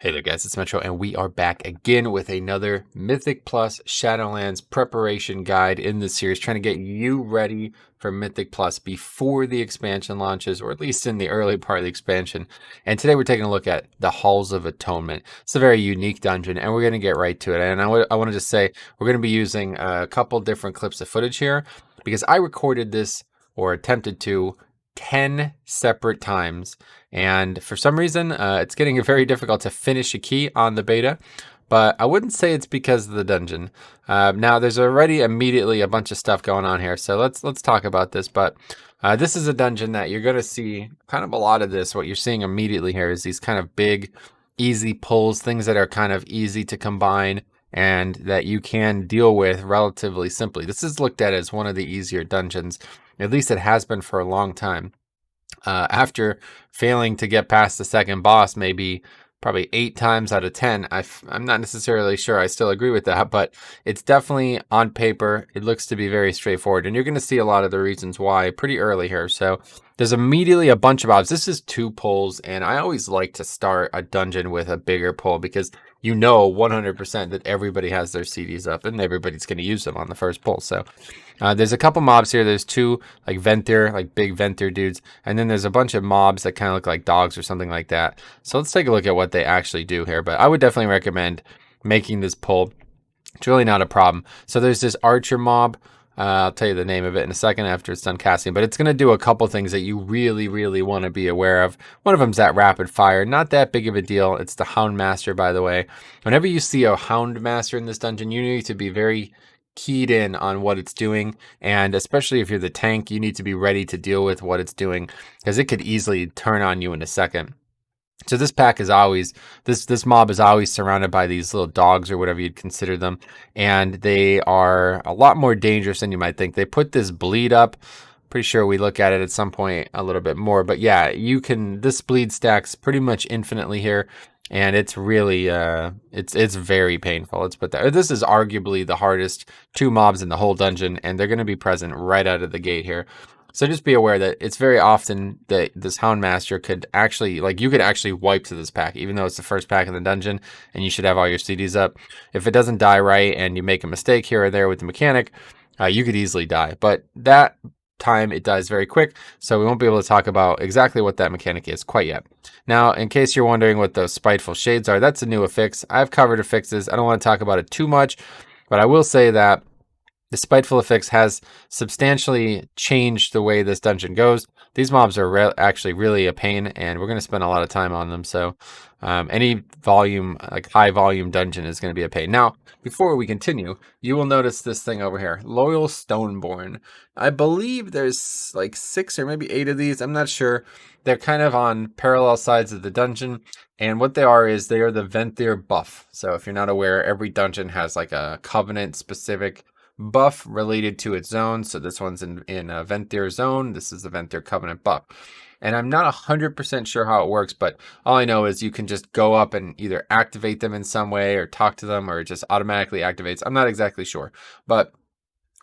Hey there guys, it's Metro and we are back again with another Mythic Plus Shadowlands preparation guide in this series, trying to get you ready for Mythic Plus before the expansion launches, or at least in the early part of the expansion. And today we're taking a look at the Halls of Atonement. It's a very unique dungeon and we're going to get right to it. And I want to just say we're going to be using a couple different clips of footage here because I recorded this, or attempted to, 10 separate times, and for some reason it's getting very difficult to finish a key on the beta, but I wouldn't say it's because of the dungeon. Now there's already immediately a bunch of stuff going on here, so let's talk about this. But this is a dungeon that you're going to see kind of a lot of this. What you're seeing immediately here is these kind of big easy pulls, things that are kind of easy to combine and that you can deal with relatively simply. This is looked at as one of the easier dungeons. At least it has been for a long time. After failing to get past the second boss, maybe probably 8 times out of 10, I'm not necessarily sure I still agree with that, but it's definitely on paper. It looks to be very straightforward, and you're going to see a lot of the reasons why pretty early here. So there's immediately a bunch of mobs. This is 2 pulls, and I always like to start a dungeon with a bigger pull because you know 100% that everybody has their CDs up and everybody's going to use them on the first pull. So there's a couple mobs here. There's 2 like Venthyr, like big Venthyr dudes, and then there's a bunch of mobs that kind of look like dogs or something like that. So let's take a look at what they actually do here. But I would definitely recommend making this pull. It's really not a problem. So there's this archer mob. I'll tell you the name of it in a second after it's done casting, but it's going to do a couple things that you really want to be aware of. One of them's that rapid fire. Not that big of a deal. It's the Hound Master, by the way. Whenever you see a Hound Master in this dungeon, you need to be very keyed in on what it's doing, and especially if you're the tank, you need to be ready to deal with what it's doing because it could easily turn on you in a second. So this pack is always, this mob is always surrounded by these little dogs or whatever you'd consider them, and they are a lot more dangerous than you might think. They put this bleed up. Pretty sure we look at it at some point a little bit more, but yeah, this bleed stacks pretty much infinitely here, and it's really it's very painful. Let's put that. This is arguably the hardest 2 mobs in the whole dungeon, and they're going to be present right out of the gate here. So just be aware that it's very often that this Hound Master could actually, like, you could actually wipe to this pack, even though it's the first pack in the dungeon and you should have all your CDs up. If it doesn't die right and you make a mistake here or there with the mechanic, you could easily die. But that time it dies very quick, so we won't be able to talk about exactly what that mechanic is quite yet. Now, in case you're wondering what those spiteful shades are, that's a new affix. I've covered affixes. I don't want to talk about it too much, but I will say that the Spiteful affix has substantially changed the way this dungeon goes. These mobs are actually really a pain, and we're going to spend a lot of time on them. So any volume, like high volume dungeon is going to be a pain. Now, before we continue, you will notice this thing over here, Loyal Stoneborn. I believe there's like 6 or maybe 8 of these. I'm not sure. They're kind of on parallel sides of the dungeon. And what they are is they are the Venthyr buff. So if you're not aware, every dungeon has like a Covenant specific buff related to its zone. So this one's in a Venthyr zone. This is the Venthyr Covenant buff. And I'm not 100% sure how it works, but all I know is you can just go up and either activate them in some way or talk to them, or it just automatically activates. I'm not exactly sure. But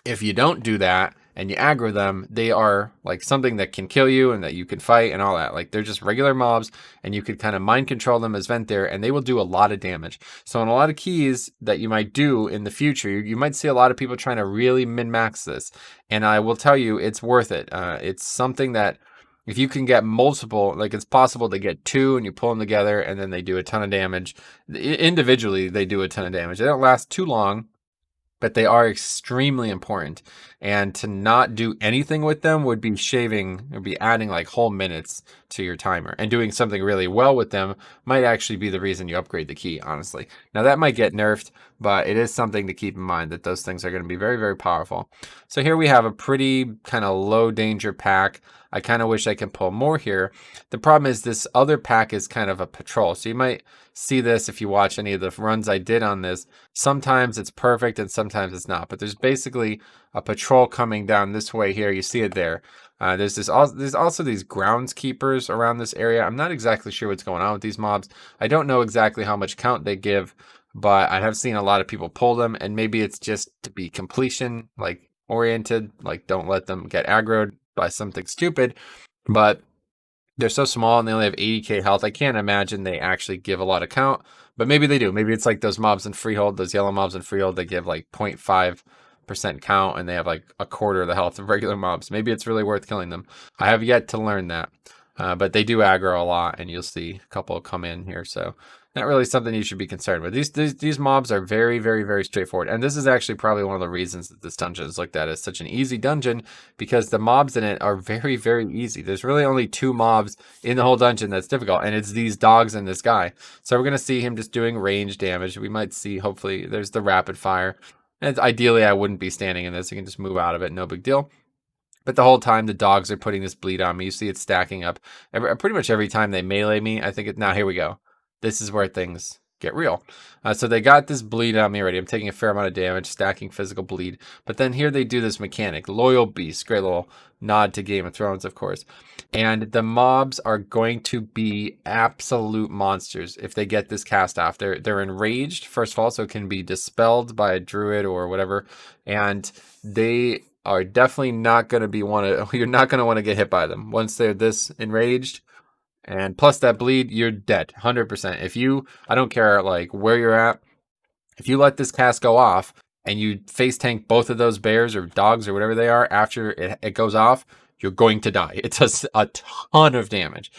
if you don't do that and you aggro them, they are like something that can kill you and that you can fight and all that. Like, they're just regular mobs, and you could kind of mind control them as Venthyr, and they will do a lot of damage. So in a lot of keys that you might do in the future, you might see a lot of people trying to really min-max this. And I will tell you, it's worth it. It's something that if you can get multiple, like, it's possible to get 2 and you pull them together and then they do a ton of damage. Individually, they do a ton of damage. They don't last too long, but they are extremely important. And to not do anything with them would be adding like whole minutes to your timer. And doing something really well with them might actually be the reason you upgrade the key, honestly. Now, that might get nerfed, but it is something to keep in mind that those things are going to be very powerful. So here we have a pretty kind of low danger pack. I kind of wish I could pull more here. The problem is this other pack is kind of a patrol. So you might see this if you watch any of the runs I did on this. Sometimes it's perfect and sometimes it's not. But there's basically a patrol coming down this way here. You see it there. There's also these groundskeepers around this area. I'm not exactly sure what's going on with these mobs. I don't know exactly how much count they give, but I have seen a lot of people pull them, and maybe it's just to be completion like oriented, like don't let them get aggroed by something stupid. But They're so small and they only have 80k health. I can't imagine they actually give a lot of count, but maybe they do. Maybe it's like those mobs in Freehold, those yellow mobs in Freehold, they give like 0.5% count and they have like a quarter of the health of regular mobs. Maybe it's really worth killing them. I have yet to learn that, but they do aggro a lot, and you'll see a couple come in here. So not really something you should be concerned with. These mobs are very, very, very straightforward. And this is actually probably one of the reasons that this dungeon is looked at as such an easy dungeon, because the mobs in it are very, very easy. There's really only 2 mobs in the whole dungeon that's difficult, and it's these dogs and this guy. So we're going to see him just doing range damage. We might see, hopefully, there's the rapid fire. And ideally, I wouldn't be standing in this. You can just move out of it, no big deal. But the whole time, the dogs are putting this bleed on me. You see it stacking up. Pretty much every time they melee me, I think, now here we go. This is where things get real. So they got this bleed on me already. I'm taking a fair amount of damage, stacking physical bleed. But then here they do this mechanic. Loyal Beast. Great little nod to Game of Thrones, of course. And the mobs are going to be absolute monsters if they get this cast off. They're enraged, first of all, so it can be dispelled by a druid or whatever. And they are definitely not going to be you're not going to want to get hit by them. Once they're this enraged, and plus that bleed, you're dead, 100%. I don't care like where you're at, if you let this cast go off and you face tank both of those bears or dogs or whatever they are after it goes off, you're going to die. It does a ton of damage.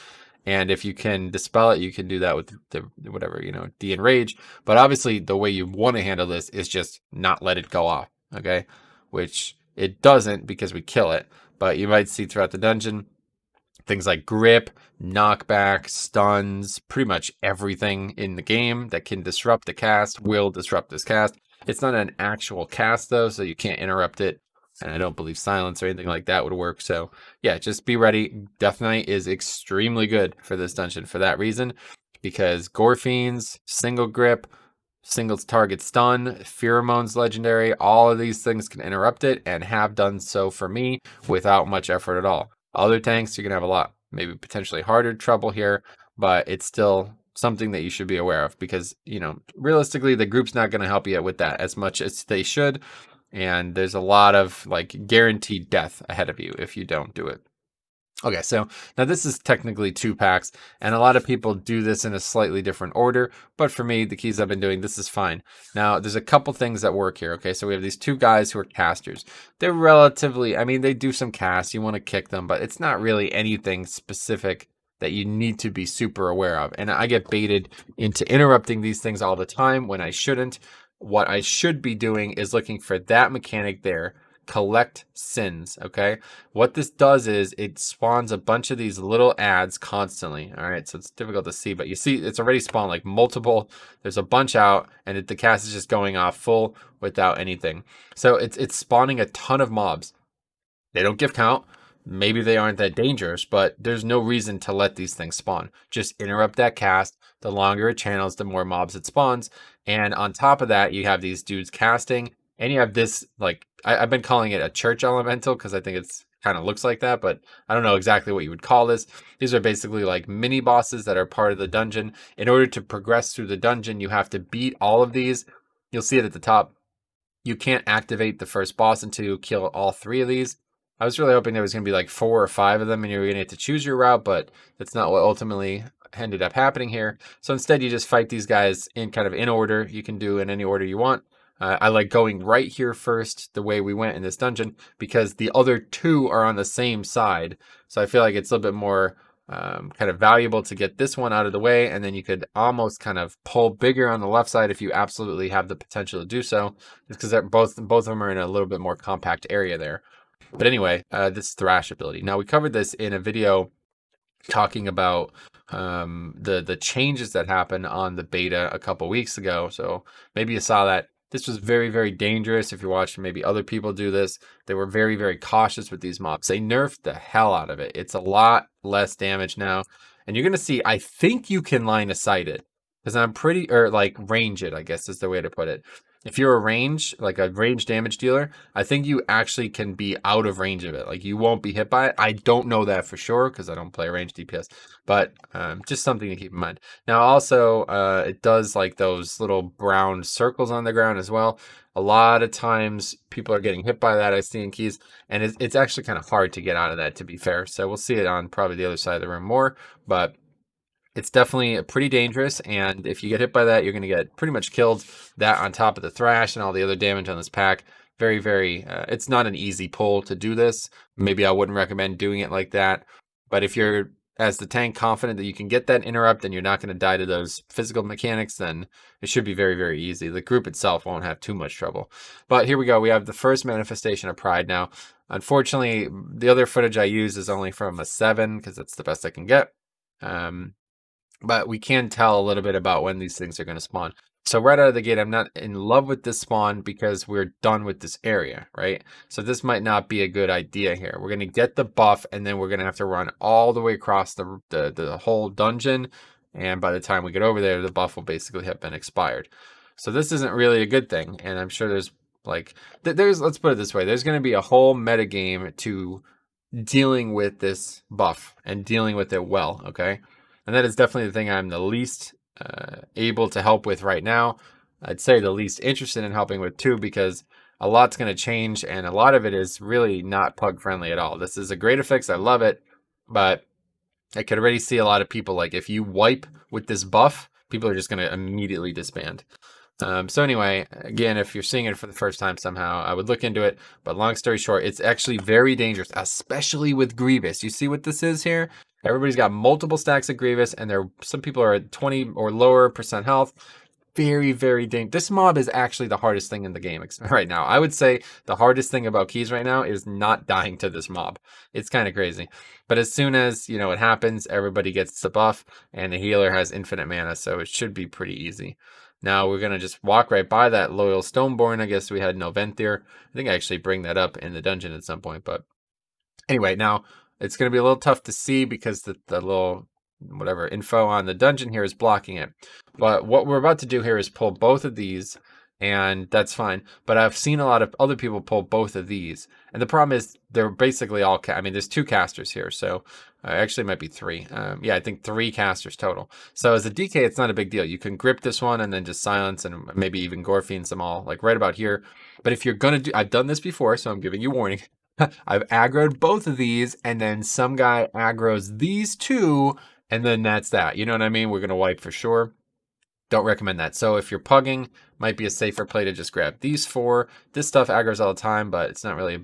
And if you can dispel it, you can do that with the whatever, de-enrage. But obviously the way you want to handle this is just not let it go off, okay? Which it doesn't, because we kill it. But you might see throughout the dungeon, things like grip, knockback, stuns, pretty much everything in the game that can disrupt the cast will disrupt this cast. It's not an actual cast though, so you can't interrupt it. And I don't believe silence or anything like that would work. So yeah, just be ready. Death Knight is extremely good for this dungeon for that reason, because Gore Fiends, single grip, single target stun, pheromones legendary, all of these things can interrupt it and have done so for me without much effort at all. Other tanks, you're going to have a lot, maybe potentially harder trouble here, but it's still something that you should be aware of, because, realistically, the group's not going to help you with that as much as they should. And there's a lot of like guaranteed death ahead of you if you don't do it. Okay, so now this is technically 2 packs, and a lot of people do this in a slightly different order, but for me, the keys I've been doing, this is fine. Now, there's a couple things that work here, okay? So we have these 2 guys who are casters. They're relatively, they do some casts, you want to kick them, but it's not really anything specific that you need to be super aware of. And I get baited into interrupting these things all the time when I shouldn't. What I should be doing is looking for that mechanic there, collect sins, okay? What this does is it spawns a bunch of these little ads constantly, all right? So it's difficult to see, but you see it's already spawned like multiple. There's a bunch out, and the cast is just going off full without anything. So it's spawning a ton of mobs. They don't give count. Maybe they aren't that dangerous, but there's no reason to let these things spawn. Just interrupt that cast. The longer it channels, the more mobs it spawns. And on top of that, you have these dudes casting, and you have this, like, I've been calling it a church elemental because I think it's kind of looks like that, but I don't know exactly what you would call this. These are basically like mini bosses that are part of the dungeon. In order to progress through the dungeon, you have to beat all of these. You'll see it at the top. You can't activate the first boss until you kill all 3 of these. I was really hoping there was going to be like 4 or 5 of them and you were going to have to choose your route, but that's not what ultimately ended up happening here. So instead, you just fight these guys in kind of in order. You can do in any order you want. I like going right here first, the way we went in this dungeon, because the other 2 are on the same side. So I feel like it's a little bit more kind of valuable to get this one out of the way, and then you could almost kind of pull bigger on the left side if you absolutely have the potential to do so, just because both of them are in a little bit more compact area there. But anyway, this thrash ability. Now, we covered this in a video talking about the changes that happened on the beta a couple weeks ago. So maybe you saw that. This was very, very dangerous. If you're watching maybe other people do this, they were very, very cautious with these mobs. They nerfed the hell out of it. It's a lot less damage now. And you're going to see, I think you can line of sight it. Because I'm pretty, or like range it, I guess is the way to put it. if you're a range, like a range damage dealer, I think you actually can be out of range of it. Like you won't be hit by it. I don't know that for sure because I don't play range DPS, but just something to keep in mind. Now, also, it does like those little brown circles on the ground as well. A lot of times people are getting hit by that, I see in keys, and it's actually kind of hard to get out of that, to be fair. So we'll see it on probably the other side of the room more, but it's definitely pretty dangerous, and if you get hit by that, you're going to get pretty much killed. That on top of the thrash and all the other damage on this pack. Very, very, it's not an easy pull to do this. Maybe I wouldn't recommend doing it like that. But if you're, as the tank, confident that you can get that interrupt and you're not going to die to those physical mechanics, then it should be very, very easy. The group itself won't have too much trouble. But here we go. We have the first manifestation of Pride now. Unfortunately, the other footage I use is only from a 7 because that's the best I can get. But we can tell a little bit about when these things are going to spawn. So right out of the gate, I'm not in love with this spawn because we're done with this area, right? So this might not be a good idea here. We're going to get the buff, and then we're going to have to run all the way across the whole dungeon. And by the time we get over there, the buff will basically have been expired. So this isn't really a good thing. And I'm sure there's like, let's put it this way. There's going to be a whole meta game to dealing with this buff and dealing with it well, okay? And that is definitely the thing I'm the least able to help with right now. I'd say the least interested in helping with too, because a lot's going to change, and a lot of it is really not pug friendly at all. This is a great affix. I love it, but I could already see a lot of people, like if you wipe with this buff, people are just going to immediately disband. So anyway, again, if you're seeing it for the first time somehow, I would look into it. But long story short, it's actually very dangerous, especially with Grievous. You see what this is here? Everybody's got multiple stacks of Grievous, and some people are at 20 or lower % health. Very, very dangerous. This mob is actually the hardest thing in the game right now. I would say the hardest thing about keys right now is not dying to this mob. It's kind of crazy. But as soon as, it happens, everybody gets the buff, and the healer has infinite mana, so it should be pretty easy. Now we're going to just walk right by that Loyal Stoneborn. I guess we had no vent there. I think I actually bring that up in the dungeon at some point. But anyway, now it's going to be a little tough to see because the little whatever info on the dungeon here is blocking it. But what we're about to do here is pull both of these, and that's fine. But I've seen a lot of other people pull both of these. And the problem is they're basically all, there's 2 casters here. So actually it might be 3. Yeah, I think 3 casters total. So as a DK, it's not a big deal. You can grip this one and then just silence and maybe even Gore Fiends them all, like right about here. But if you're going to I've done this before, so I'm giving you warning. I've aggroed both of these, and then some guy aggroes these 2, and then that's that. You know what I mean? We're going to wipe for sure. Don't recommend that. So if you're pugging, might be a safer play to just grab these 4. This stuff aggroes all the time, but it's not really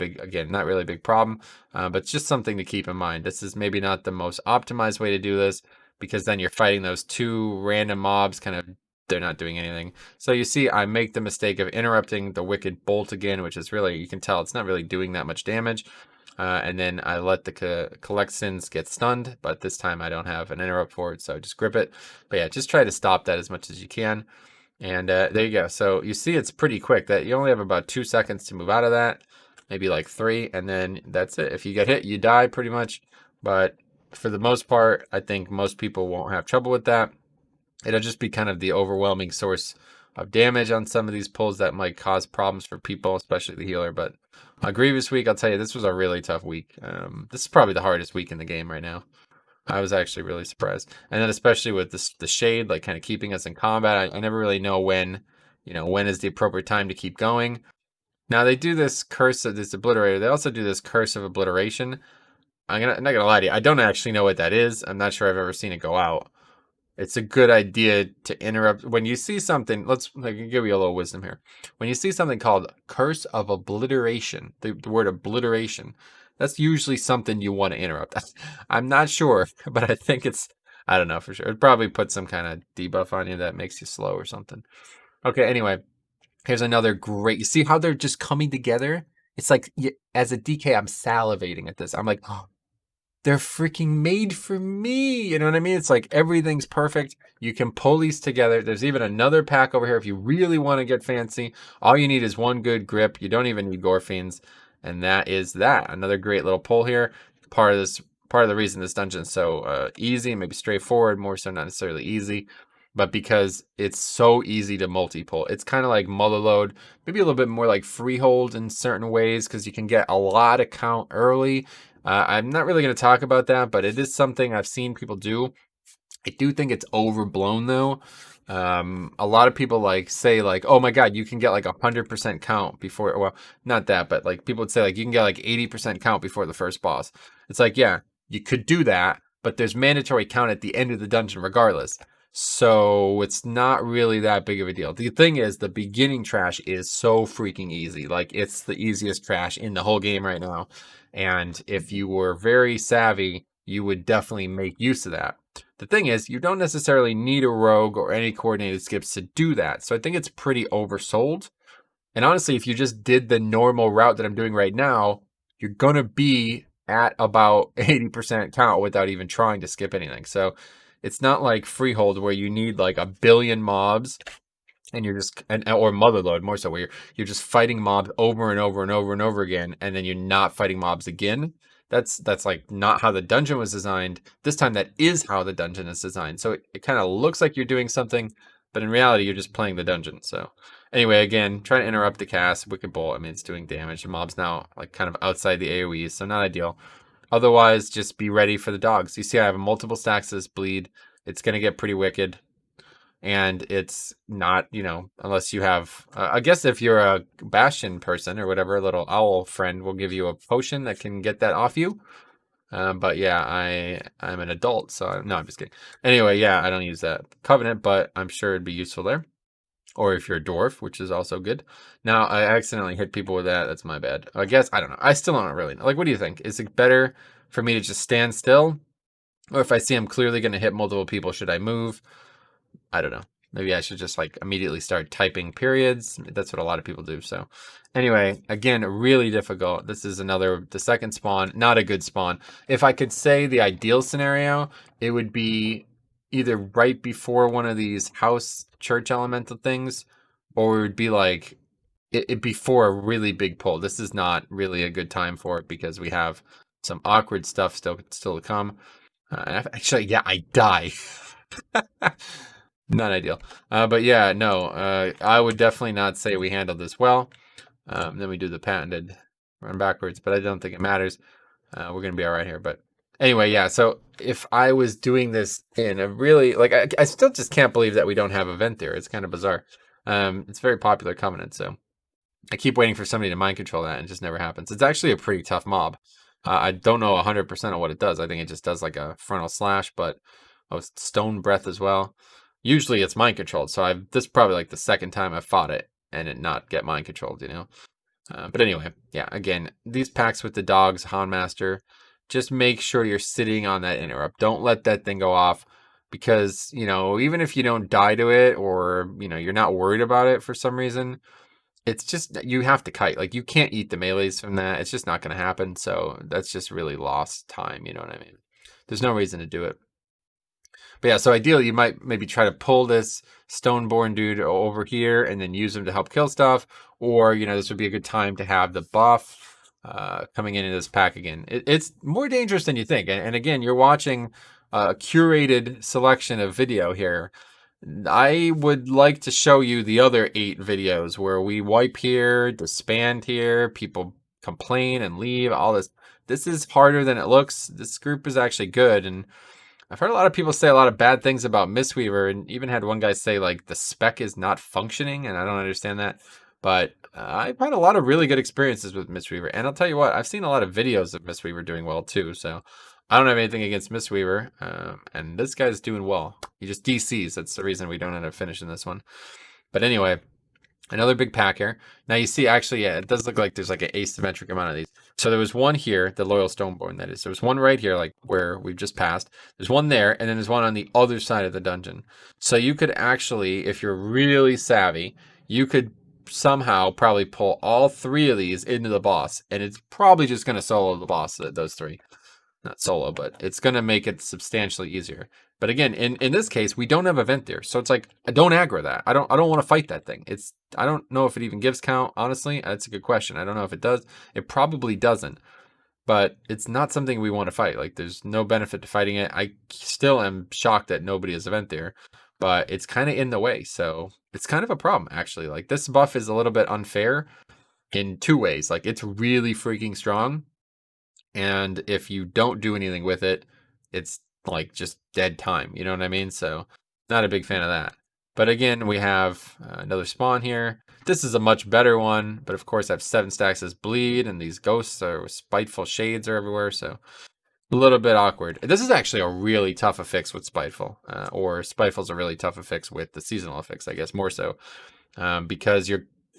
not really a big problem. But it's just something to keep in mind. This is maybe not the most optimized way to do this, because then you're fighting those 2 random mobs, they're not doing anything. So you see, I make the mistake of interrupting the Wicked Bolt again, which is really, you can tell it's not really doing that much damage. And then I let the Collect Sins get stunned, but this time I don't have an interrupt for it, so I just grip it. But yeah, just try to stop that as much as you can. And there you go. So you see it's pretty quick. That you only have about 2 seconds to move out of that, maybe like 3, and then that's it. If you get hit, you die pretty much. But for the most part, I think most people won't have trouble with that. It'll just be kind of the overwhelming source of damage on some of these pulls that might cause problems for people, especially the healer. But a Grievous week, I'll tell you, this was a really tough week. This is probably the hardest week in the game right now. I was actually really surprised. And then especially with the shade, like kind of keeping us in combat, I never really know when is the appropriate time to keep going. Now they do this curse of this obliterator. They also do this curse of obliteration. I'm not gonna lie to you, I don't actually know what that is. I'm not sure I've ever seen it go out. It's a good idea to interrupt when you see something. Let's give you a little wisdom here. When you see something called Curse of Obliteration, the word obliteration, that's usually something you want to interrupt. I'm not sure, but I think I don't know for sure. It probably puts some kind of debuff on you that makes you slow or something. Okay, anyway, here's another great. You see how they're just coming together? It's like, as a DK, I'm salivating at this. I'm like, oh, they're freaking made for me. You know what I mean? It's like everything's perfect. You can pull these together. There's even another pack over here if you really want to get fancy. All you need is one good grip. You don't even need Gore Fiends. And that is that. Another great little pull here. Part of the reason this dungeon is so easy, maybe straightforward, more so not necessarily easy. but because it's so easy to multi-pull. It's kind of like Mother Load, maybe a little bit more like Freehold in certain ways, because you can get a lot of count early. I'm not really going to talk about that, but it is something I've seen people do. I do think it's overblown though. A lot of people say oh my god, you can get like 100% count before, well, not that, but like people would say like you can get like 80% count before the first boss. It's like, yeah, you could do that, but there's mandatory count at the end of the dungeon regardless. So it's not really that big of a deal. The thing is, the beginning trash is so freaking easy. Like, it's the easiest trash in the whole game right now. And if you were very savvy, you would definitely make use of that. The thing is, you don't necessarily need a rogue or any coordinated skips to do that. So I think it's pretty oversold. And honestly, if you just did the normal route that I'm doing right now, you're going to be at about 80% count without even trying to skip anything. So it's not like Freehold where you need like a billion mobs and you're just, or Motherload more so, where you're just fighting mobs over and over and over and over again, and then you're not fighting mobs again. That's like not how the dungeon was designed. This time that is how the dungeon is designed. So it kind of looks like you're doing something, but in reality you're just playing the dungeon. So anyway, again, trying to interrupt the cast. Wicked Bolt, I mean, it's doing damage. The mob's now like kind of outside the AoEs, so not ideal. Otherwise, just be ready for the dogs. You see I have multiple stacks of this bleed. It's going to get pretty wicked. And it's not, unless you have, I guess if you're a Bastion person or whatever, a little owl friend will give you a potion that can get that off you. But yeah, I'm an adult, so no, I'm just kidding. Anyway, yeah, I don't use that Covenant, but I'm sure it'd be useful there. Or if you're a dwarf, which is also good. Now, I accidentally hit people with that. That's my bad. I guess, I don't know. I still don't really know. Like, what do you think? Is it better for me to just stand still? Or if I see I'm clearly going to hit multiple people, should I move? I don't know. Maybe I should just like immediately start typing periods. That's what a lot of people do. So anyway, again, really difficult. This is the second spawn, not a good spawn. If I could say the ideal scenario, it would be either right before one of these house church elemental things, or it would be like it before a really big pull. This is not really a good time for it because we have some awkward stuff still to come. Actually, yeah, I die. Not ideal. But yeah, no, I would definitely not say we handled this well. Then we do the patented run backwards, but I don't think it matters. We're going to be all right here. But anyway, yeah, so if I was doing this in a really, like, I still just can't believe that we don't have event there. It's kind of bizarre. It's very popular Covenant, so I keep waiting for somebody to mind control that, and it just never happens. It's actually a pretty tough mob. I don't know 100% of what it does. I think it just does like a frontal slash, but stone breath as well. Usually it's mind controlled, so this is probably like the second time I've fought it and it not get mind controlled, But anyway, yeah, again, these packs with the dogs, Houndmaster, just make sure you're sitting on that interrupt. Don't let that thing go off because, even if you don't die to it or, you're not worried about it for some reason, it's just, you have to kite. Like, you can't eat the melees from that. It's just not going to happen. So that's just really lost time, you know what I mean? There's no reason to do it. But yeah, so ideally you might maybe try to pull this Stoneborn dude over here and then use him to help kill stuff. Or, this would be a good time to have the buff coming into this pack again. It's more dangerous than you think. And again, you're watching a curated selection of video here. I would like to show you the other 8 videos where we wipe here, disband here, people complain and leave, all this. This is harder than it looks. This group is actually good, and I've heard a lot of people say a lot of bad things about Mistweaver, and even had one guy say like the spec is not functioning, and I don't understand that. But I've had a lot of really good experiences with Mistweaver, and I'll tell you what, I've seen a lot of videos of Mistweaver doing well too. So I don't have anything against Mistweaver, and this guy's doing well. He just DCs. That's the reason we don't end up finishing this one. But anyway, another big pack here. Now you see, actually, yeah, it does look like there's like an asymmetric amount of these. So there was one here, the Loyal Stoneborn, that is. There was one right here, like where we've just passed. There's one there, and then there's one on the other side of the dungeon. So you could actually, if you're really savvy, you could somehow probably pull all 3 of these into the boss, and it's probably just going to solo the boss, those 3. Not solo, but it's going to make it substantially easier. But again, in this case, we don't have event there. So it's like, don't aggro that. I don't want to fight that thing. I don't know if it even gives count, honestly. That's a good question. I don't know if it does. It probably doesn't. But it's not something we want to fight. Like, there's no benefit to fighting it. I still am shocked that nobody has event there. but it's kind of in the way. So it's kind of a problem, actually. Like, this buff is a little bit unfair in 2 ways. Like, it's really freaking strong, and if you don't do anything with it, it's like just dead time. You know what I mean? So not a big fan of that. But again, we have another spawn here. This is a much better one, but of course I have 7 stacks as bleed, and these ghosts or spiteful shades are everywhere, so a little bit awkward. This is actually a really tough affix with spiteful, or spiteful's a really tough affix with the seasonal affix, I guess more so, because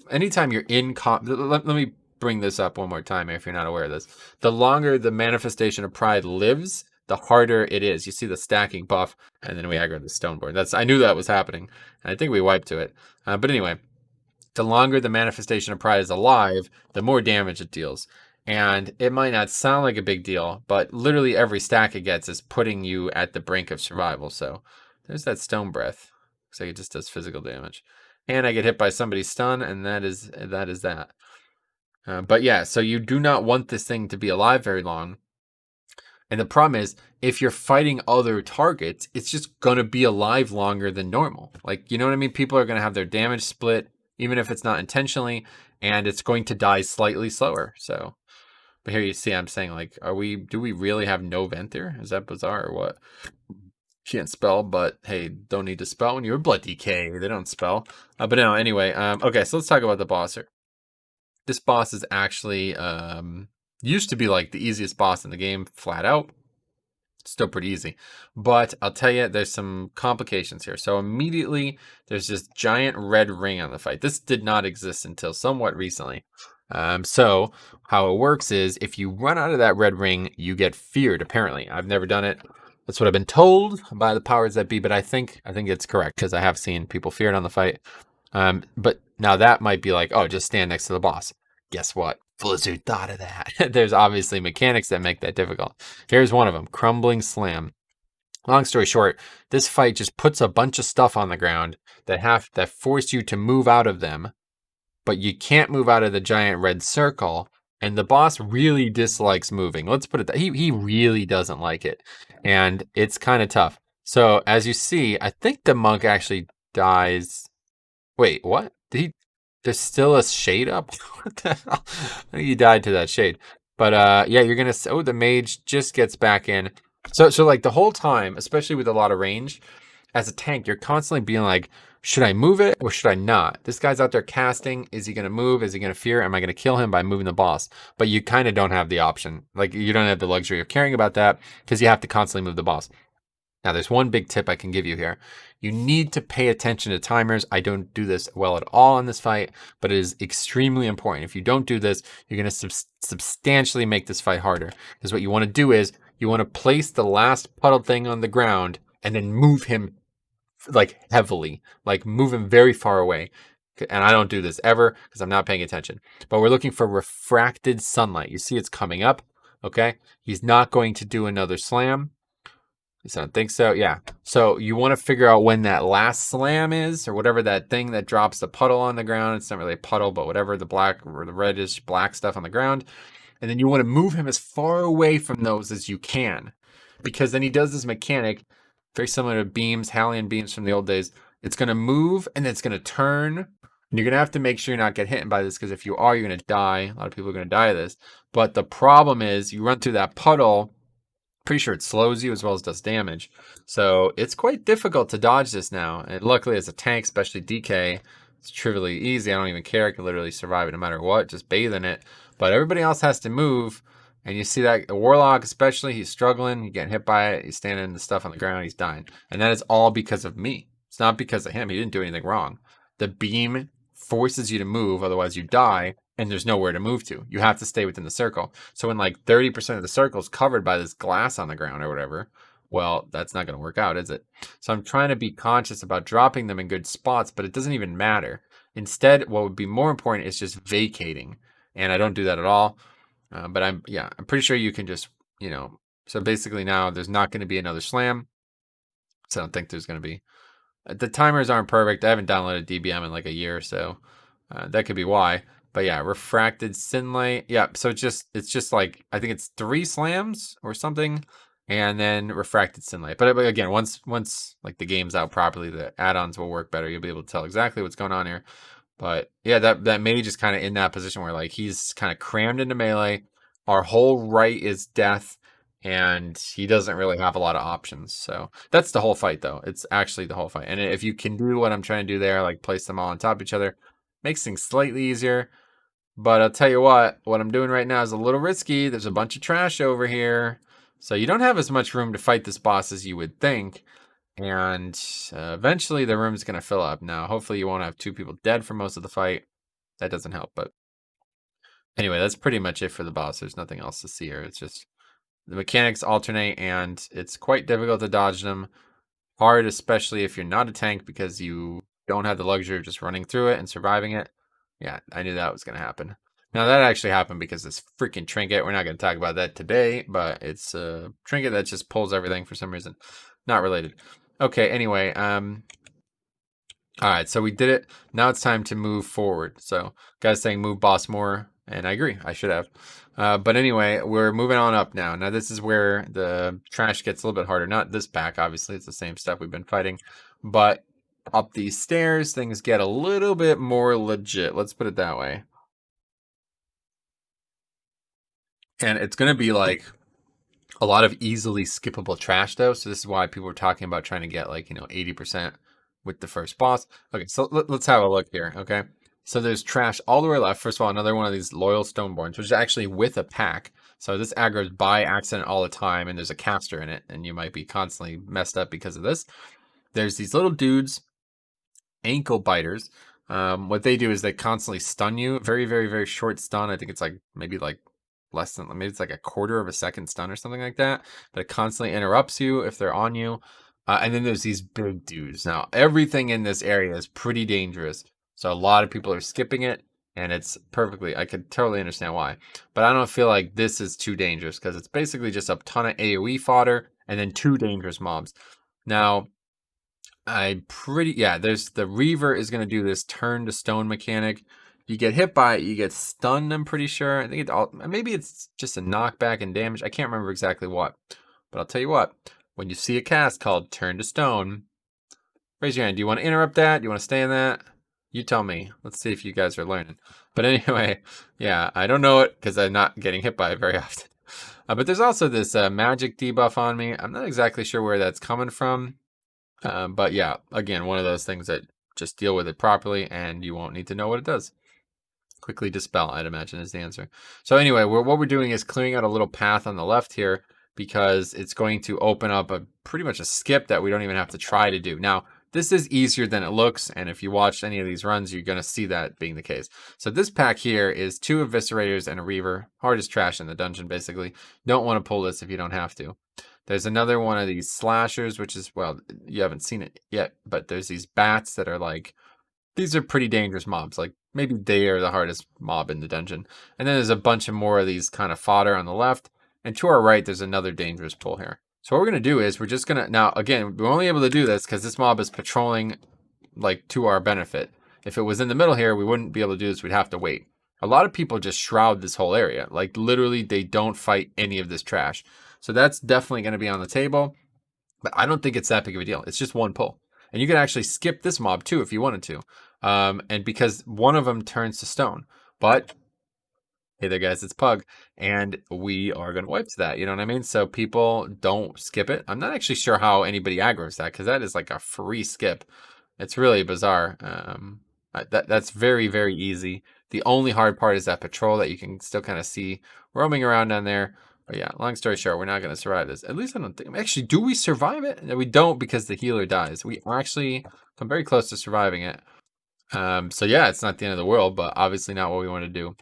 anytime you're in let me bring this up one more time if you're not aware of this. The longer the manifestation of pride lives, the harder it is. You see the stacking buff, and then we aggro the Stoneborn. I knew that was happening, and I think we wiped to it. But anyway, the longer the manifestation of pride is alive, the more damage it deals. And it might not sound like a big deal, but literally every stack it gets is putting you at the brink of survival. So there's that stone breath. Looks like it just does physical damage. And I get hit by somebody's stun, and that is that. But yeah, so you do not want this thing to be alive very long. And the problem is, if you're fighting other targets, it's just going to be alive longer than normal. Like, you know what I mean? People are going to have their damage split, even if it's not intentionally, and it's going to die slightly slower. So, but here you see, I'm saying, like, do we really have no Venthyr? Is that bizarre or what? Can't spell, but hey, don't need to spell when you're Blood DK. They don't spell. But no, anyway, okay, so let's talk about the boss here. This boss is actually used to be like the easiest boss in the game, flat out. Still pretty easy, but I'll tell you, there's some complications here. So immediately there's this giant red ring on the fight. This did not exist until somewhat recently. So how it works is, if you run out of that red ring, you get feared. Apparently, I've never done it. That's what I've been told by the powers that be, but I think it's correct, because I have seen people feared on the fight. But now that might be like, oh, just stand next to the boss. Guess what? Blizzard thought of that. There's obviously mechanics that make that difficult. Here's one of them, Crumbling Slam. Long story short, this fight just puts a bunch of stuff on the ground that force you to move out of them, but you can't move out of the giant red circle, and the boss really dislikes moving. Let's put it that he really doesn't like it, and it's kind of tough. So as you see, I think the monk actually dies. Wait, what? There's still a shade up? What the hell? I think you died to that shade. But yeah, you're gonna. Oh, the mage just gets back in. So like the whole time, especially with a lot of range, as a tank, you're constantly being like, should I move it or should I not? This guy's out there casting. Is he gonna move? Is he gonna fear? Am I gonna kill him by moving the boss? But you kind of don't have the option. Like, you don't have the luxury of caring about that, because you have to constantly move the boss. Now, there's one big tip I can give you here. You need to pay attention to timers. I don't do this well at all in this fight, but it is extremely important. If you don't do this, you're going to substantially make this fight harder. Because what you want to do is, you want to place the last puddle thing on the ground and then move him like heavily, like move him very far away. And I don't do this ever because I'm not paying attention. But we're looking for refracted sunlight. You see it's coming up, okay? He's not going to do another slam. I don't think so. Yeah. So you want to figure out when that last slam is, or whatever that thing that drops the puddle on the ground. It's not really a puddle, but whatever, the black or the reddish black stuff on the ground. And then you want to move him as far away from those as you can, because then he does this mechanic very similar to beams, Hallian beams from the old days. It's going to move and then it's going to turn. And you're going to have to make sure you're not get hit by this, because if you are, you're going to die. A lot of people are going to die of this. But the problem is, you run through that puddle. Pretty sure it slows you as well as does damage. So it's quite difficult to dodge this now. And luckily, as a tank, especially DK, it's trivially easy. I don't even care. I can literally survive it no matter what. Just bathe in it. But everybody else has to move. And you see that a Warlock especially, he's struggling. He's getting hit by it. He's standing in the stuff on the ground. He's dying. And that is all because of me. It's not because of him. He didn't do anything wrong. The beam forces you to move, otherwise you die. And there's nowhere to move to. You have to stay within the circle. So when like 30% of the circle is covered by this glass on the ground or whatever, well, that's not going to work out, is it? So I'm trying to be conscious about dropping them in good spots, but it doesn't even matter. Instead, what would be more important is just vacating. And I don't do that at all. But I'm pretty sure you can just, so basically now there's not going to be another slam. So I don't think there's going to be. The timers aren't perfect. I haven't downloaded DBM in like a year, so that could be why. But yeah, refracted sunlight. Yeah, so it's just like, I think it's 3 slams or something. and then refracted sunlight. But again, once like the game's out properly, the add-ons will work better. You'll be able to tell exactly what's going on here. But yeah, that mage is kind of in that position where like he's kind of crammed into melee. Our whole right is death, and he doesn't really have a lot of options. So that's the whole fight, though. It's actually the whole fight. And if you can do what I'm trying to do there, like place them all on top of each other, makes things slightly easier. But I'll tell you what I'm doing right now is a little risky. There's a bunch of trash over here. So you don't have as much room to fight this boss as you would think. And eventually the room's going to fill up. Now, hopefully you won't have 2 people dead for most of the fight. That doesn't help. But anyway, that's pretty much it for the boss. There's nothing else to see here. It's just the mechanics alternate, and it's quite difficult to dodge them. Hard, especially if you're not a tank, because you don't have the luxury of just running through it and surviving it. Yeah, I knew that was going to happen. Now, that actually happened because this freaking trinket, we're not going to talk about that today, but it's a trinket that just pulls everything for some reason. Not related. Okay, anyway, all right, so we did it. Now it's time to move forward. So, guys saying move boss more, and I agree, I should have. But anyway, we're moving on up now. Now, this is where the trash gets a little bit harder. Not this pack, obviously, it's the same stuff we've been fighting. But up these stairs, things get a little bit more legit. Let's put it that way. And it's going to be like a lot of easily skippable trash, though. So this is why people were talking about trying to get like, 80% with the first boss. Okay, so let's have a look here, okay? So there's trash all the way left. First of all, another one of these loyal Stoneborns, which is actually with a pack. So this aggro's by accident all the time, and there's a caster in it, and you might be constantly messed up because of this. There's these little dudes, ankle biters. What they do is they constantly stun you. Very, very, very short stun. I think it's like maybe like less than, maybe it's like a quarter of a second stun or something like that. But it constantly interrupts you if they're on you. And then there's these big dudes. Now, everything in this area is pretty dangerous. So a lot of people are skipping it. And it's perfectly, I could totally understand why. But I don't feel like this is too dangerous because it's basically just a ton of AoE fodder and then 2 dangerous mobs. Now, there's the Reaver is going to do this turn to stone mechanic. You get hit by it, you get stunned, I'm pretty sure. I think maybe it's just a knockback and damage. I can't remember exactly what. But I'll tell you what, when you see a cast called Turn to Stone, raise your hand. Do you want to interrupt that? Do you want to stay in that? You tell me. Let's see if you guys are learning. But anyway, yeah, I don't know it because I'm not getting hit by it very often. But there's also this magic debuff on me. I'm not exactly sure where that's coming from. But yeah, again, one of those things that just deal with it properly and you won't need to know what it does. Quickly dispel, I'd imagine, is the answer. So anyway, what we're doing is clearing out a little path on the left here because it's going to open up pretty much a skip that we don't even have to try to do. Now, this is easier than it looks, and if you watch any of these runs, you're going to see that being the case. So this pack here is 2 Eviscerators and a Reaver. Hard as trash in the dungeon, basically. Don't want to pull this if you don't have to. There's another one of these slashers, which is, well, you haven't seen it yet, but there's these bats that are like, these are pretty dangerous mobs. Like, maybe they are the hardest mob in the dungeon. And then there's a bunch of more of these kind of fodder on the left. And to our right, there's another dangerous pull here. So what we're going to do is we're just going to, now, again, we're only able to do this because this mob is patrolling, like, to our benefit. If it was in the middle here, we wouldn't be able to do this. We'd have to wait. A lot of people just shroud this whole area. Like, literally, they don't fight any of this trash. So that's definitely going to be on the table. But I don't think it's that big of a deal. It's just one pull. And you can actually skip this mob, too, if you wanted to. And because one of them turns to stone. But, hey there, guys, it's Pug. And we are going to wipe to that. You know what I mean? So people don't skip it. I'm not actually sure how anybody aggroes that, because that is like a free skip. It's really bizarre. That's very, very easy. The only hard part is that patrol that you can still kind of see roaming around down there. But yeah, long story short, we're not going to survive this. At least I don't think. Actually, do we survive it? No, we don't, because the healer dies. We actually come very close to surviving it. So yeah, it's not the end of the world, but obviously not what we want to do.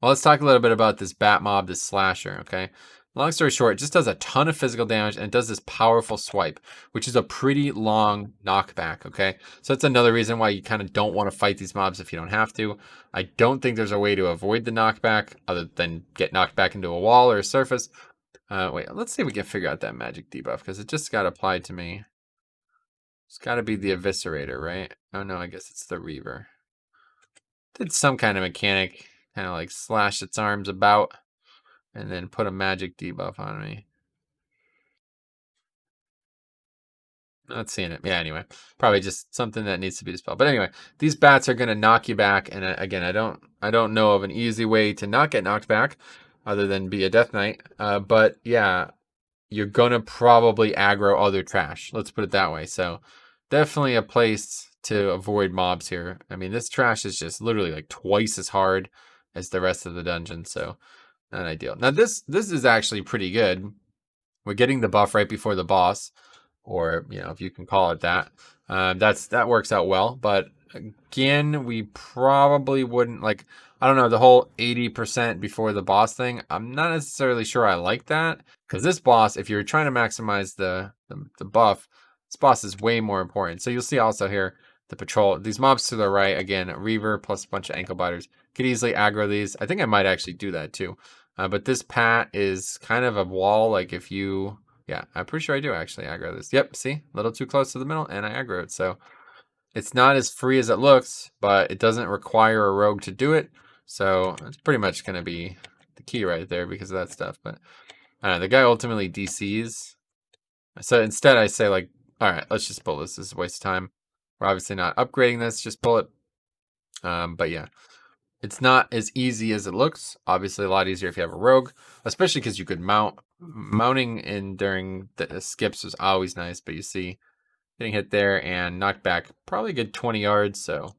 Well, let's talk a little bit about this bat mob, this slasher, okay? Long story short, it just does a ton of physical damage and it does this powerful swipe, which is a pretty long knockback, okay? So that's another reason why you kind of don't want to fight these mobs if you don't have to. I don't think there's a way to avoid the knockback other than get knocked back into a wall or a surface. Wait, let's see if we can figure out that magic debuff, because it just got applied to me. It's got to be the Eviscerator, right? Oh no, I guess it's the Reaver. Did some kind of mechanic, kind of like slash its arms about and then put a magic debuff on me. Not seeing it. Yeah, anyway. Probably just something that needs to be dispelled. But anyway, these bats are going to knock you back. And again, I don't know of an easy way to not get knocked back other than be a Death Knight. But yeah, you're going to probably aggro other trash. Let's put it that way. So definitely a place to avoid mobs here. I mean, this trash is just literally like twice as hard as the rest of the dungeon. So not ideal. Now this is actually pretty good. We're getting the buff right before the boss, or if you can call it that. That works out well. But again, we probably wouldn't like. I don't know, the whole 80% before the boss thing. I'm not necessarily sure I like that, because this boss, if you're trying to maximize the buff, this boss is way more important. So you'll see also here the patrol. These mobs to the right, again, Reaver plus a bunch of ankle biters. Could easily aggro these. I think I might actually do that too. But this pat is kind of a wall. Like if you, yeah, I'm pretty sure I do actually aggro this. Yep, see, a little too close to the middle, and I aggro it. So it's not as free as it looks, but it doesn't require a rogue to do it. So it's pretty much going to be the key right there because of that stuff. But I don't know, the guy ultimately DCs. So instead I say like, all right, let's just pull this. This is a waste of time. We're obviously not upgrading this, just pull it. But yeah, it's not as easy as it looks. Obviously a lot easier if you have a rogue, especially because you could mount. Mounting in during the skips was always nice, but you see getting hit there and knocked back probably a good 20 yards. So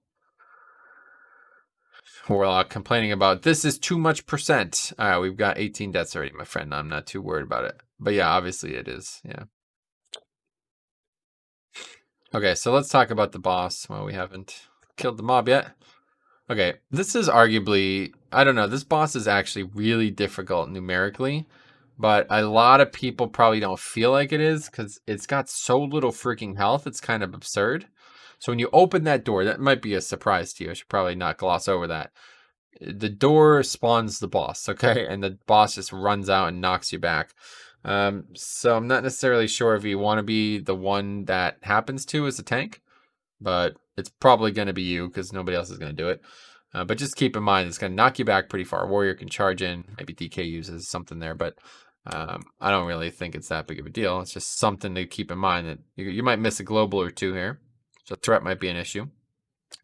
we're complaining about this is too much percent. All right, we've got 18 deaths already, my friend. I'm not too worried about it. But yeah, obviously it is. Yeah. Okay, so let's talk about the boss. Well, we haven't killed the mob yet. Okay, this is arguably, I don't know, this boss is actually really difficult numerically, but a lot of people probably don't feel like it is because it's got so little freaking health. It's kind of absurd. So when you open that door, that might be a surprise to you. I should probably not gloss over that. The door spawns the boss, okay? And the boss just runs out and knocks you back. So I'm not necessarily sure if you want to be the one that happens to as a tank, but it's probably going to be you because nobody else is going to do it. But just keep in mind, it's going to knock you back pretty far. Warrior can charge in. Maybe DK uses something there, but I don't really think it's that big of a deal. It's just something to keep in mind that you might miss a global or two here. So threat might be an issue.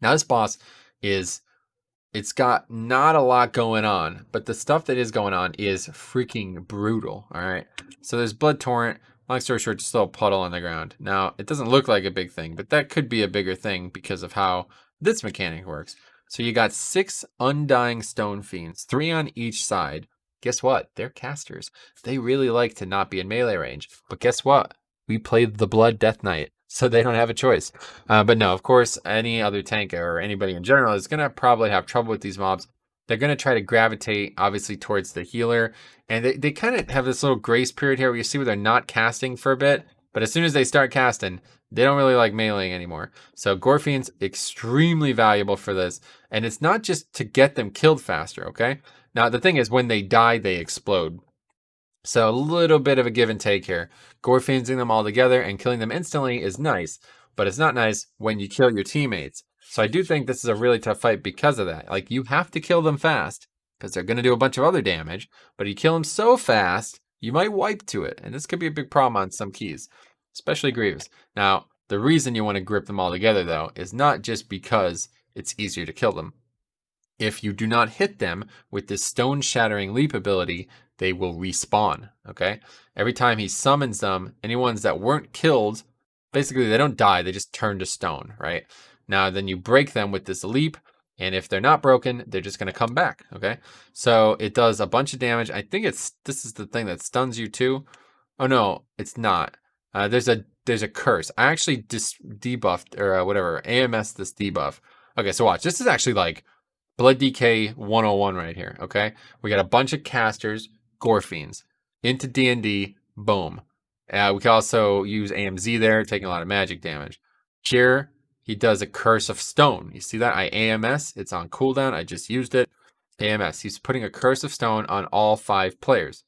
Now this boss it's got not a lot going on, but the stuff that is going on is freaking brutal, all right? So there's Blood Torrent. Long story short, just a little puddle on the ground. Now, it doesn't look like a big thing, but that could be a bigger thing because of how this mechanic works. So you got 6 Undying Stone Fiends, 3 on each side. Guess what? They're casters. They really like to not be in melee range. But guess what? We played the Blood Death Knight, so they don't have a choice. But no, of course, any other tank or anybody in general is going to probably have trouble with these mobs. They're going to try to gravitate, obviously, towards the healer. And they kind of have this little grace period here where you see where they're not casting for a bit. But as soon as they start casting, they don't really like meleeing anymore. So Gorfiend's extremely valuable for this. And it's not just to get them killed faster, okay? Now, the thing is, when they die, they explode. So a little bit of a give and take here. Gorfiending them all together and killing them instantly is nice, but it's not nice when you kill your teammates. So I do think this is a really tough fight because of that. Like, you have to kill them fast because they're going to do a bunch of other damage, but you kill them so fast, you might wipe to it. And this could be a big problem on some keys, especially Greaves. Now, the reason you want to grip them all together, though, is not just because it's easier to kill them. If you do not hit them with this Stone Shattering Leap ability, they will respawn, okay? Every time he summons them, any ones that weren't killed, basically they don't die, they just turn to stone, right? Now, then you break them with this leap, and if they're not broken, they're just going to come back, okay? So it does a bunch of damage. I think this is the thing that stuns you too. Oh no, it's not. There's a curse. I actually debuffed, or whatever, AMS this debuff. Okay, so watch. This is actually like Blood DK 101 right here, okay? We got a bunch of casters, Gorfiends. Into D&D, boom. We can also use AMZ there, taking a lot of magic damage. Here, he does a Curse of Stone. You see that? I AMS, it's on cooldown, I just used it. AMS, he's putting a Curse of Stone on all 5 players.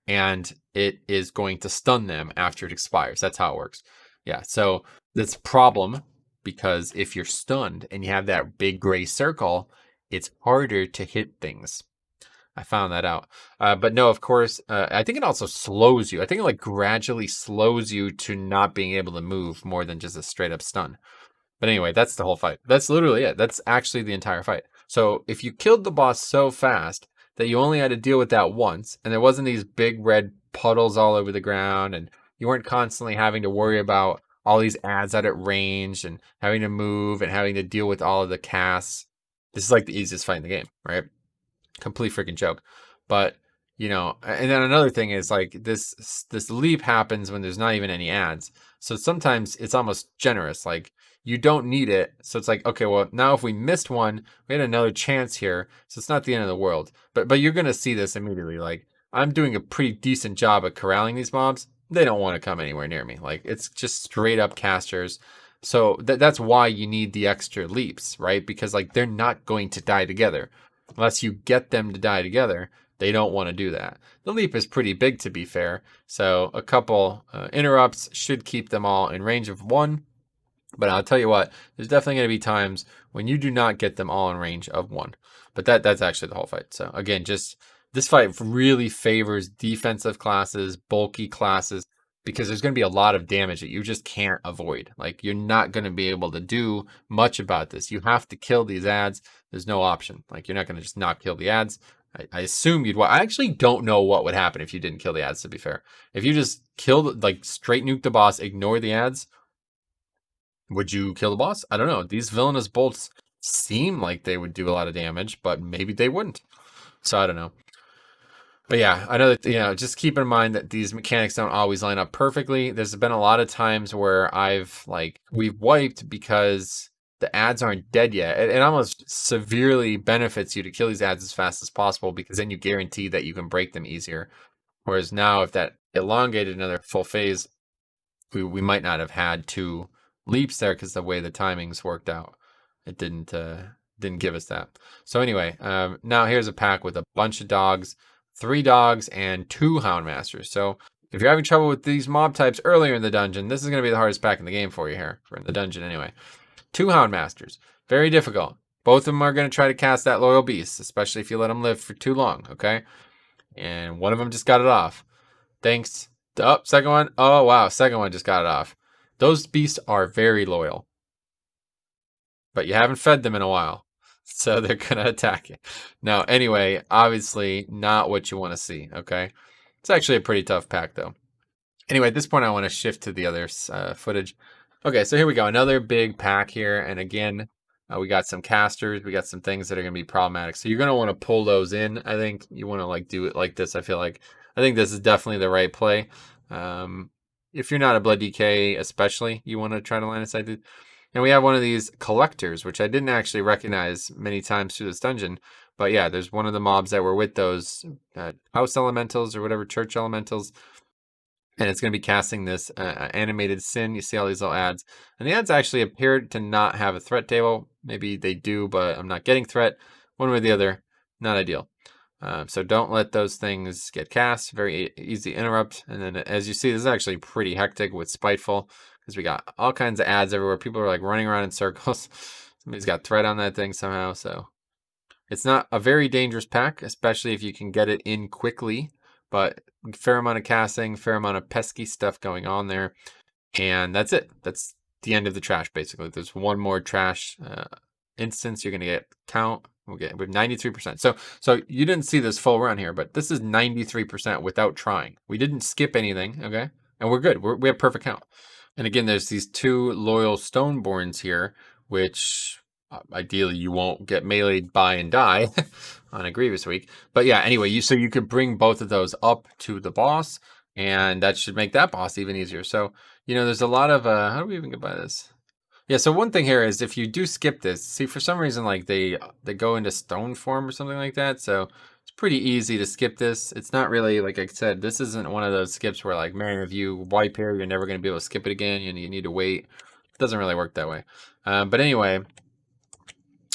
And it is going to stun them after it expires. That's how it works. Yeah, so that's a problem because if you're stunned and you have that big gray circle, it's harder to hit things. I found that out. But no, of course, I think it also slows you. I think it like gradually slows you to not being able to move more than just a straight up stun. But anyway, that's the whole fight. That's literally it. That's actually the entire fight. So if you killed the boss so fast that you only had to deal with that once, and there wasn't these big red puddles all over the ground, and you weren't constantly having to worry about all these ads out at range and having to move and having to deal with all of the casts, this is like the easiest fight in the game, right? Complete freaking joke. But you know, and then another thing is like this leap happens when there's not even any ads. So sometimes it's almost generous. Like you don't need it. So it's like, okay, well now if we missed one, we had another chance here. So it's not the end of the world. But you're gonna see this immediately. Like I'm doing a pretty decent job at corralling these mobs. They don't want to come anywhere near me. Like it's just straight up casters. So that's why you need the extra leaps, right? Because like they're not going to die together unless you get them to die together. They don't want to do that. The leap is pretty big, to be fair. So a couple interrupts should keep them all in range of one. But I'll tell you what, there's definitely going to be times when you do not get them all in range of one. But that's actually the whole fight. So again, just this fight really favors defensive classes, bulky classes, because there's going to be a lot of damage that you just can't avoid. Like you're not going to be able to do much about this. You have to kill these ads. There's no option. Like you're not going to just not kill the ads. I assume you'd. I actually don't know what would happen if you didn't kill the ads. To be fair, if you just killed, like straight nuke the boss, ignore the ads, would you kill the boss? I don't know. These villainous bolts seem like they would do a lot of damage, but maybe they wouldn't. So I don't know. But yeah, I know that, you know, just keep in mind that these mechanics don't always line up perfectly. There's been a lot of times where we've wiped because the ads aren't dead yet. It almost severely benefits you to kill these ads as fast as possible because then you guarantee that you can break them easier. Whereas now, if that elongated another full phase, we might not have had 2 leaps there because the way the timings worked out, it didn't give us that. So anyway, now here's a pack with a bunch of dogs, 3 dogs and 2 Houndmasters. So if you're having trouble with these mob types earlier in the dungeon, this is going to be the hardest pack in the game for you here, for in the dungeon anyway. 2 Houndmasters, very difficult. Both of them are going to try to cast that Loyal Beast, especially if you let them live for too long, okay? And one of them just got it off. Thanks. Oh, second one. Oh, wow. Second one just got it off. Those beasts are very loyal. But you haven't fed them in a while. So they're going to attack you. Now, anyway, obviously not what you want to see, okay? It's actually a pretty tough pack, though. Anyway, at this point, I want to shift to the other footage. Okay, so here we go. Another big pack here. And again, we got some casters. We got some things that are going to be problematic. So you're going to want to pull those in. I think you want to like do it like this. I think this is definitely the right play. If you're not a Blood DK especially, you want to try to line of sight. And we have one of these collectors, which I didn't actually recognize many times through this dungeon. But yeah, there's one of the mobs that were with those house elementals or whatever, church elementals. And it's going to be casting this animated sin. You see all these little ads. And the ads actually appeared to not have a threat table. Maybe they do, but I'm not getting threat. One way or the other, not ideal. So don't let those things get cast. Very easy interrupt. And then as you see, this is actually pretty hectic with Spiteful. Because we got all kinds of ads everywhere. People are like running around in circles. Somebody's got threat on that thing somehow. So it's not a very dangerous pack, especially if you can get it in quickly. But fair amount of casting, fair amount of pesky stuff going on there. And that's it. That's the end of the trash, basically. There's one more trash instance. You're going to get count. We'll get with 93%. So you didn't see this full run here, but this is 93% without trying. We didn't skip anything, okay? And we're good. We have perfect count. And again, there's these 2 loyal Stoneborns here, which ideally you won't get meleeed by and die on a Grievous week. But yeah, anyway, so you could bring both of those up to the boss, and that should make that boss even easier. So, you know, there's a lot of, how do we even get by this? Yeah, so one thing here is if you do skip this, see, for some reason, like they go into stone form or something like that. So it's pretty easy to skip this. It's not really, like I said, this isn't one of those skips where like, man, if you wipe here, you're never going to be able to skip it again. You need to wait. It doesn't really work that way. But anyway,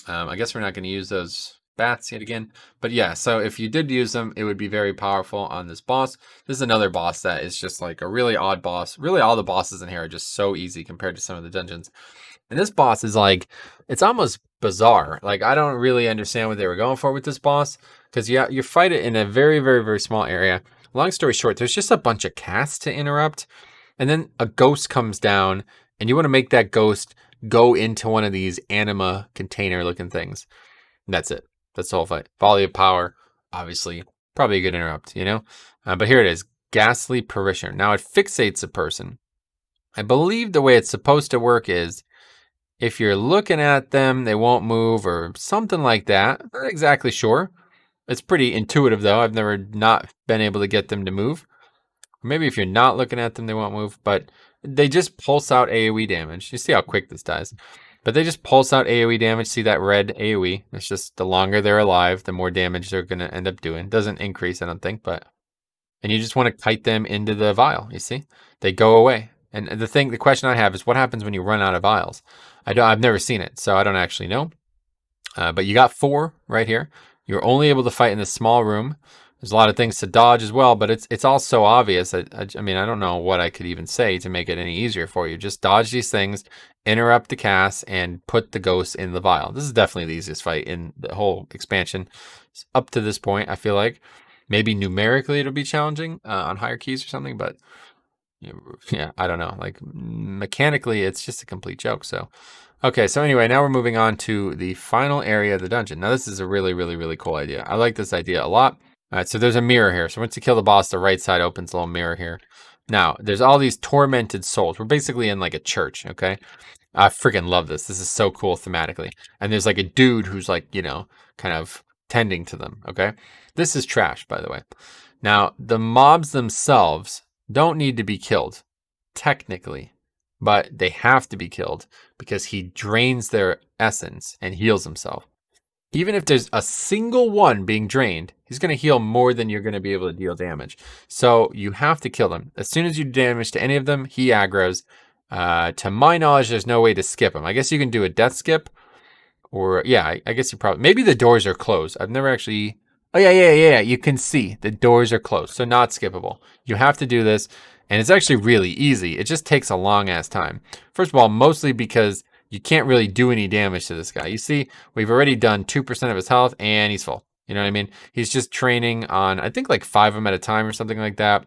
I guess we're not going to use those bats yet again. But yeah, so if you did use them, it would be very powerful on this boss. This is another boss that is just like a really odd boss. Really, all the bosses in here are just so easy compared to some of the dungeons. And this boss is like, it's almost bizarre. Like, I don't really understand what they were going for with this boss, because you fight it in a very, very, very small area. Long story short, there's just a bunch of casts to interrupt, and then a ghost comes down, and you want to make that ghost go into one of these anima container looking things. And that's it. That's the whole fight. Volley of power, obviously, probably a good interrupt, you know? But here it is, Ghastly Parishioner. Now it fixates a person. I believe the way it's supposed to work is, if you're looking at them, they won't move or something like that. Not exactly sure. It's pretty intuitive though. I've never not been able to get them to move. Maybe if you're not looking at them, they won't move, but they just pulse out AoE damage. You see how quick this dies. But they just pulse out AoE damage. See that red AoE? It's just the longer they're alive, the more damage they're going to end up doing. Doesn't increase, I don't think, but... And you just want to kite them into the vial, you see? They go away. And the question I have is, what happens when you run out of vials? I've never seen it, so I don't actually know. But you got 4 right here. You're only able to fight in this small room. There's a lot of things to dodge as well, but it's all so obvious. I mean, I don't know what I could even say to make it any easier for you. Just dodge these things, interrupt the cast, and put the ghosts in the vial. This is definitely the easiest fight in the whole expansion. Up to this point, I feel like. Maybe numerically it'll be challenging on higher keys or something, but... yeah, I don't know. Like, mechanically, it's just a complete joke. So, okay. So anyway, now we're moving on to the final area of the dungeon. Now, this is a really, really, really cool idea. I like this idea a lot. All right. So there's a mirror here. So once you kill the boss, the right side opens a little mirror here. Now, there's all these tormented souls. We're basically in like a church. Okay. I freaking love this. This is so cool thematically. And there's like a dude who's like, you know, kind of tending to them. Okay. This is trash, by the way. Now, the mobs themselves don't need to be killed, technically, but they have to be killed because he drains their essence and heals himself. Even if there's a single one being drained, he's going to heal more than you're going to be able to deal damage. So you have to kill them. As soon as you do damage to any of them, he aggroes. To my knowledge, there's no way to skip him. I guess you can do a death skip, or yeah, I guess you probably, maybe the doors are closed. I've never actually... Oh, yeah. You can see the doors are closed, so not skippable. You have to do this, and it's actually really easy. It just takes a long-ass time. First of all, mostly because you can't really do any damage to this guy. You see, we've already done 2% of his health, and he's full. You know what I mean? He's just training on, I think, like 5 of them at a time or something like that.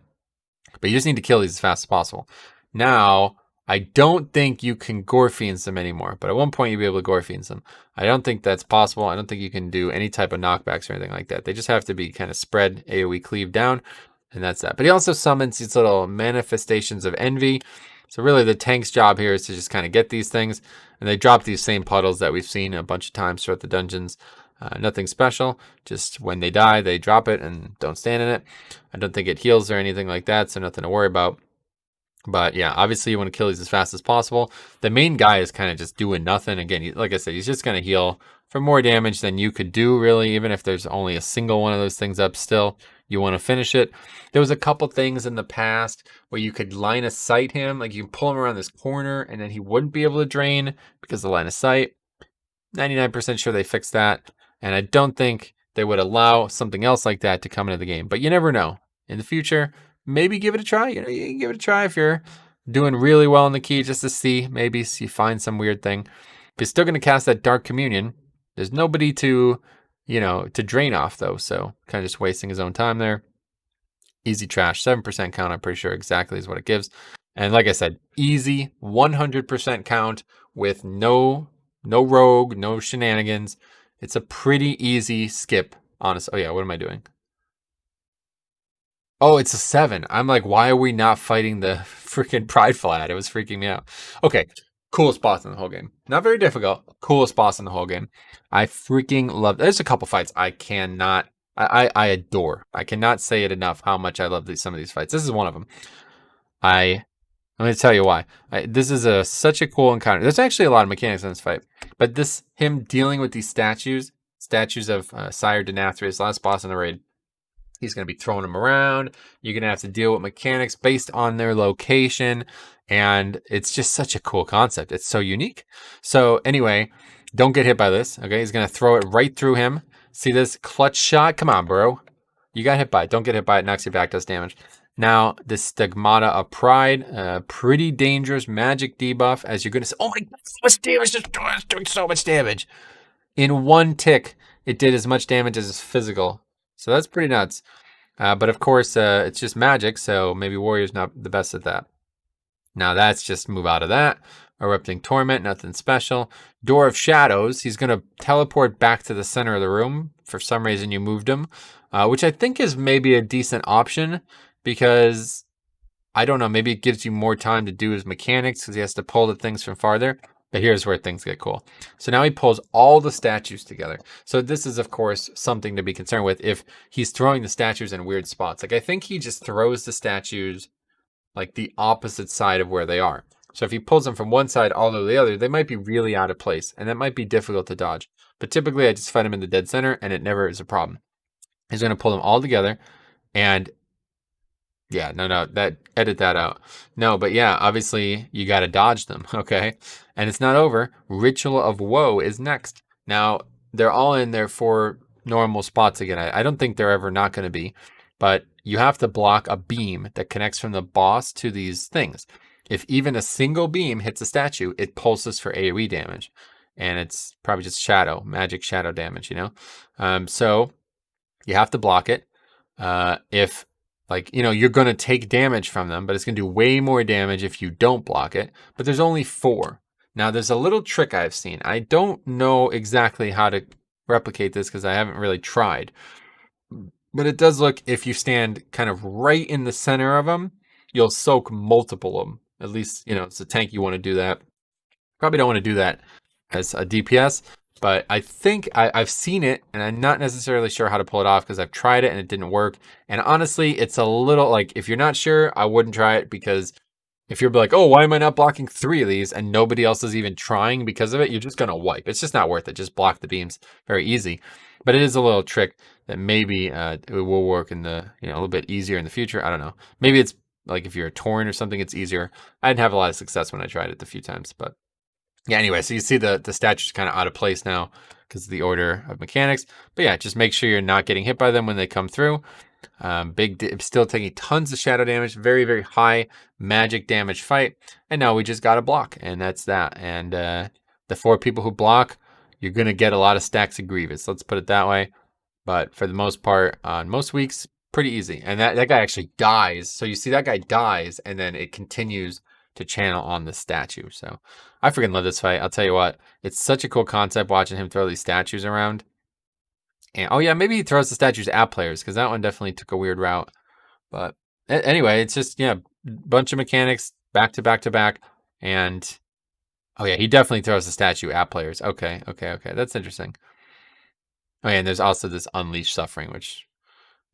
But you just need to kill these as fast as possible. Now... I don't think you can gore fiends them anymore, but at one point you'll be able to gore fiends them. I don't think that's possible. I don't think you can do any type of knockbacks or anything like that. They just have to be kind of spread, AoE cleave down, and that's that. But he also summons these little manifestations of envy. So really the tank's job here is to just kind of get these things, and they drop these same puddles that we've seen a bunch of times throughout the dungeons. Nothing special, just when they die, they drop it and don't stand in it. I don't think it heals or anything like that, so nothing to worry about. But yeah, obviously you want to kill these as fast as possible. The main guy is kind of just doing nothing. Again, like I said, he's just going to heal for more damage than you could do, really. Even if there's only a single one of those things up still, you want to finish it. There was a couple things in the past where you could line of sight him. Like you can pull him around this corner and then he wouldn't be able to drain because of the line of sight. 99% sure they fixed that. And I don't think they would allow something else like that to come into the game. But you never know. In the future... maybe give it a try. You know, you can give it a try if you're doing really well in the key, just to see. Maybe you find some weird thing. But you're still going to cast that Dark Communion. There's nobody to, you know, to drain off, though. So kind of just wasting his own time there. Easy trash. 7% count, I'm pretty sure exactly is what it gives. And like I said, easy 100% count with no rogue, no shenanigans. It's a pretty easy skip, honestly. Oh, yeah, what am I doing? Oh, it's a 7. I'm like, why are we not fighting the freaking Prideful ad? It was freaking me out. Okay, coolest boss in the whole game. Not very difficult. Coolest boss in the whole game. I freaking love... There's a couple fights I cannot... I adore. I cannot say it enough how much I love some of these fights. This is one of them. I'm going to tell you why. This is such a cool encounter. There's actually a lot of mechanics in this fight. But him dealing with these statues of Sire Denathrius, last boss in the raid, he's going to be throwing them around. You're going to have to deal with mechanics based on their location. And it's just such a cool concept. It's so unique. So anyway, don't get hit by this. Okay, he's going to throw it right through him. See this clutch shot? Come on, bro. You got hit by it. Don't get hit by it. Knocks you back, does damage. Now, the Stigmata of Pride, pretty dangerous magic debuff, as you're going to say, oh my god, so much damage, it's doing so much damage. In one tick, it did as much damage as its physical. So that's pretty nuts. But of course, it's just magic, so maybe Warrior's not the best at that. Now that's just move out of that. Erupting Torment, nothing special. Door of Shadows, he's going to teleport back to the center of the room. For some reason, you moved him, which I think is maybe a decent option because, I don't know, maybe it gives you more time to do his mechanics because he has to pull the things from farther. But here's where things get cool. So now he pulls all the statues together. So this is, of course, something to be concerned with if he's throwing the statues in weird spots. Like, I think he just throws the statues like the opposite side of where they are. So if he pulls them from one side all to the other, they might be really out of place, and that might be difficult to dodge. But typically, I just find him in the dead center, and it never is a problem. He's going to pull them all together, and yeah, no, edit that out. No, but yeah, obviously, you got to dodge them, okay? And it's not over. Ritual of Woe is next. Now, they're all in their 4 normal spots again. I don't think they're ever not going to be, but you have to block a beam that connects from the boss to these things. If even a single beam hits a statue, it pulses for AoE damage. And it's probably just magic shadow damage, you know? So you have to block it. If, like, you know, you're going to take damage from them, but it's going to do way more damage if you don't block it. But there's only 4. Now, there's a little trick I've seen. I don't know exactly how to replicate this because I haven't really tried. But it does look, if you stand kind of right in the center of them, you'll soak multiple of them. At least, you know, it's a tank, you want to do that. Probably don't want to do that as a DPS, but I think I've seen it, and I'm not necessarily sure how to pull it off because I've tried it and it didn't work. And honestly, it's a little, like, if you're not sure, I wouldn't try it, because if you're like, oh, why am I not blocking 3 of these and nobody else is even trying because of it, you're just going to wipe. It's just not worth it. Just block the beams. Very easy. But it is a little trick that maybe it will work in the, you know, a little bit easier in the future. I don't know. Maybe it's like if you're a Tauren or something, it's easier. I didn't have a lot of success when I tried it a few times, but yeah, anyway, so you see the statues kind of out of place now because of the order of mechanics. But yeah, just make sure you're not getting hit by them when they come through. Still taking tons of shadow damage, very, very high magic damage fight. And now we just got to block, and that's that. And the 4 people who block, you're going to get a lot of stacks of Grievous. Let's put it that way. But for the most part, on most weeks, pretty easy. And that guy actually dies. So you see that guy dies, and then it continues to channel on the statue. So I freaking love this fight. I'll tell you what, it's such a cool concept watching him throw these statues around. And oh yeah, maybe he throws the statues at players, because that one definitely took a weird route. But anyway, it's just, yeah, bunch of mechanics back to back to back. And oh yeah, he definitely throws the statue at players. Okay. That's interesting. Oh yeah, and there's also this Unleash Suffering, which,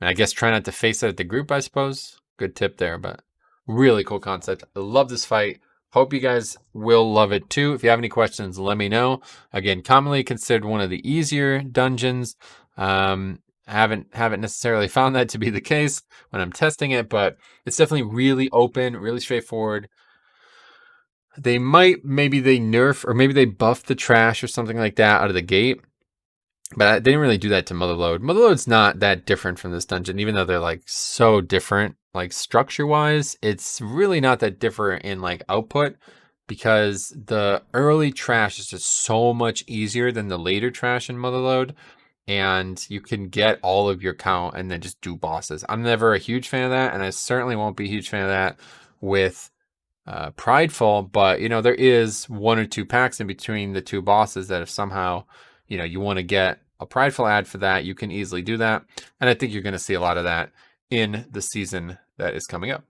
I guess try not to face it at the group, I suppose. Good tip there, but really cool concept. I love this fight. Hope you guys will love it too. If you have any questions, let me know. Again, commonly considered one of the easier dungeons. Haven't necessarily found that to be the case when I'm testing it, but it's definitely really open, really straightforward. Maybe they nerf or maybe they buff the trash or something like that out of the gate. But they didn't really do that to Motherlode. Motherlode's not that different from this dungeon, even though they're like so different, like structure-wise. It's really not that different in like output, because the early trash is just so much easier than the later trash in Motherlode, and you can get all of your count and then just do bosses. I'm never a huge fan of that, and I certainly won't be a huge fan of that with Prideful. But you know, there is 1 or 2 packs in between the 2 bosses that if somehow, you know, you want to get a Prideful ad for that, you can easily do that. And I think you're going to see a lot of that in the season that is coming up.